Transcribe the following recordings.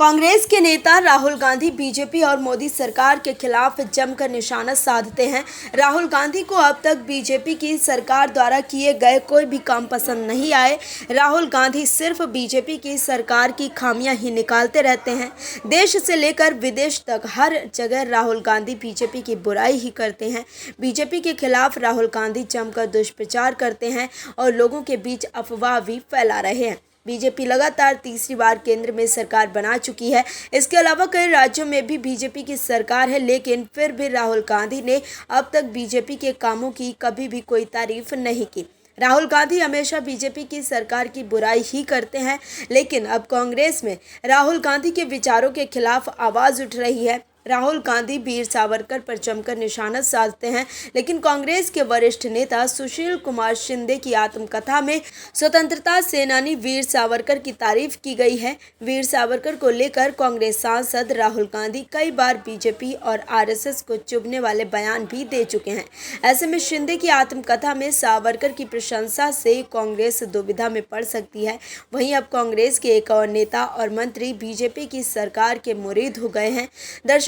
कांग्रेस के नेता राहुल गांधी बीजेपी और मोदी सरकार के खिलाफ जमकर निशाना साधते हैं। राहुल गांधी को अब तक बीजेपी की सरकार द्वारा किए गए कोई भी काम पसंद नहीं आए। राहुल गांधी सिर्फ बीजेपी की सरकार की खामियां ही निकालते रहते हैं। देश से लेकर विदेश तक हर जगह राहुल गांधी बीजेपी की बुराई ही करते हैं। बीजेपी के खिलाफ राहुल गांधी जमकर दुष्प्रचार करते हैं और लोगों के बीच अफवाह भी फैला रहे हैं। बीजेपी लगातार तीसरी बार केंद्र में सरकार बना चुकी है। इसके अलावा कई राज्यों में भी बीजेपी की सरकार है, लेकिन फिर भी राहुल गांधी ने अब तक बीजेपी के कामों की कभी भी कोई तारीफ नहीं की। राहुल गांधी हमेशा बीजेपी की सरकार की बुराई ही करते हैं, लेकिन अब कांग्रेस में राहुल गांधी के विचारों के खिलाफ आवाज़ उठ रही है। राहुल गांधी वीर सावरकर पर जमकर निशाना साधते हैं, लेकिन कांग्रेस के वरिष्ठ नेता सुशील कुमार शिंदे की आत्मकथा में स्वतंत्रता सेनानी वीर सावरकर की तारीफ की गई है। वीर सावरकर को लेकर कांग्रेस सांसद राहुल गांधी कई बार बीजेपी और आरएसएस को चुभने वाले बयान भी दे चुके हैं। ऐसे में शिंदे की आत्मकथा में सावरकर की प्रशंसा से कांग्रेस दुविधा में पड़ सकती है। वहीं अब कांग्रेस के एक और नेता और मंत्री बीजेपी की सरकार के मुरीद हो गए हैं।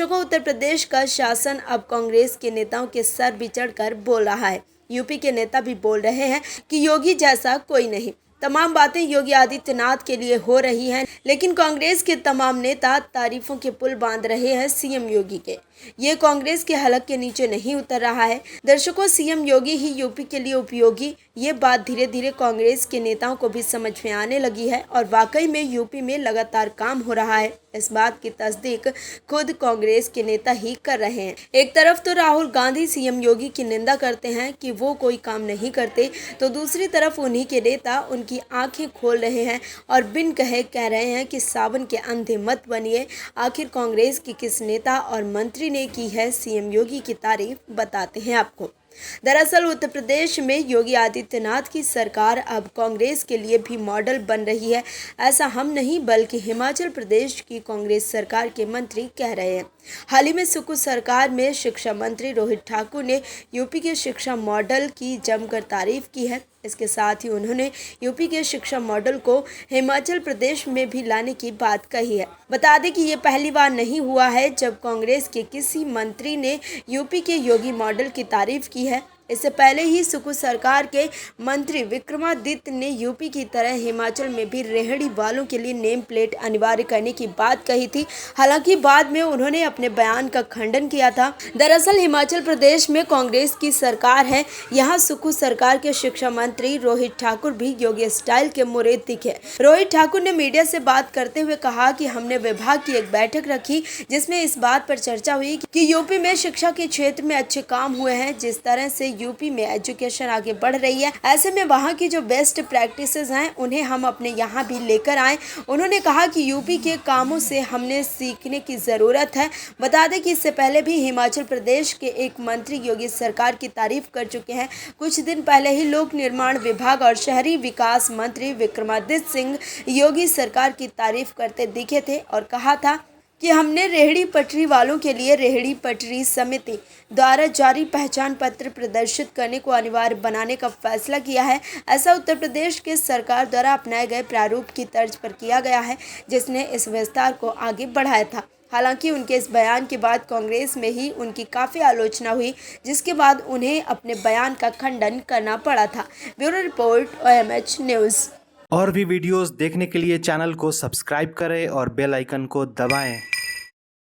उत्तर प्रदेश का शासन अब कांग्रेस के नेताओं के सर भी चढ़कर बोल रहा है। यूपी के नेता भी बोल रहे हैं कि योगी जैसा कोई नहीं। तमाम बातें योगी आदित्यनाथ के लिए हो रही हैं, लेकिन कांग्रेस के तमाम नेता तारीफों के पुल बांध रहे हैं सीएम योगी के। ये कांग्रेस के हलक के नीचे नहीं उतर रहा है। दर्शकों, सीएम योगी ही यूपी के लिए उपयोगी, ये बात धीरे धीरे कांग्रेस के नेताओं को भी समझ में आने लगी है और वाकई में यूपी में लगातार काम हो रहा है। इस बात की तस्दीक खुद कांग्रेस के नेता ही कर रहे हैं। एक तरफ तो राहुल गांधी सीएम योगी की निंदा करते हैं कि वो कोई काम नहीं करते, तो दूसरी तरफ उन्हीं के नेता उनकी आंखें खोल रहे हैं और बिन कहे कह रहे हैं कि सावन के अंधे मत बनिए। आखिर कांग्रेस की किस नेता और मंत्री ने की है सीएम योगी की तारीफ, बताते हैं आपको। दरअसल उत्तर प्रदेश में योगी आदित्यनाथ की सरकार अब कांग्रेस के लिए भी मॉडल बन रही है। ऐसा हम नहीं बल्कि हिमाचल प्रदेश की कांग्रेस सरकार के मंत्री कह रहे हैं। हाल ही में सुकू सरकार में शिक्षा मंत्री रोहित ठाकुर ने यूपी के शिक्षा मॉडल की जमकर तारीफ की है। इसके साथ ही उन्होंने यूपी के शिक्षा मॉडल को हिमाचल प्रदेश में भी लाने की बात कही है। बता दें कि ये पहली बार नहीं हुआ है जब कांग्रेस के किसी मंत्री ने यूपी के योगी मॉडल की तारीफ की है। इससे पहले ही सुकू सरकार के मंत्री विक्रमादित्य ने यूपी की तरह हिमाचल में भी रेहड़ी वालों के लिए नेम प्लेट अनिवार्य करने की बात कही थी। हालांकि बाद में उन्होंने अपने बयान का खंडन किया था। दरअसल हिमाचल प्रदेश में कांग्रेस की सरकार है। यहाँ सुकू सरकार के शिक्षा मंत्री रोहित ठाकुर भी योगी स्टाइल के मुरीद दिखे। रोहित ठाकुर ने मीडिया से बात करते हुए कहा कि हमने विभाग की एक बैठक रखी, जिसमें इस बात पर चर्चा हुई कि यूपी में शिक्षा के क्षेत्र में अच्छे काम हुए हैं। जिस तरह से यूपी में एजुकेशन आगे बढ़ रही है, ऐसे में वहाँ की जो बेस्ट प्रैक्टिसेस हैं उन्हें हम अपने यहाँ भी लेकर आए। उन्होंने कहा कि यूपी के कामों से हमने सीखने की ज़रूरत है। बता दें कि इससे पहले भी हिमाचल प्रदेश के एक मंत्री योगी सरकार की तारीफ कर चुके हैं। कुछ दिन पहले ही लोक निर्माण विभाग और शहरी विकास मंत्री विक्रमादित्य सिंह योगी सरकार की तारीफ करते दिखे थे और कहा था कि हमने रेहड़ी पटरी वालों के लिए रेहड़ी पटरी समिति द्वारा जारी पहचान पत्र प्रदर्शित करने को अनिवार्य बनाने का फैसला किया है। ऐसा उत्तर प्रदेश के सरकार द्वारा अपनाए गए प्रारूप की तर्ज पर किया गया है, जिसने इस विस्तार को आगे बढ़ाया था। हालांकि उनके इस बयान के बाद कांग्रेस में ही उनकी काफ़ी आलोचना हुई, जिसके बाद उन्हें अपने बयान का खंडन करना पड़ा था। Bureau report OMH news. और भी वीडियोस देखने के लिए चैनल को सब्सक्राइब करें और बेल आइकन को दबाएं।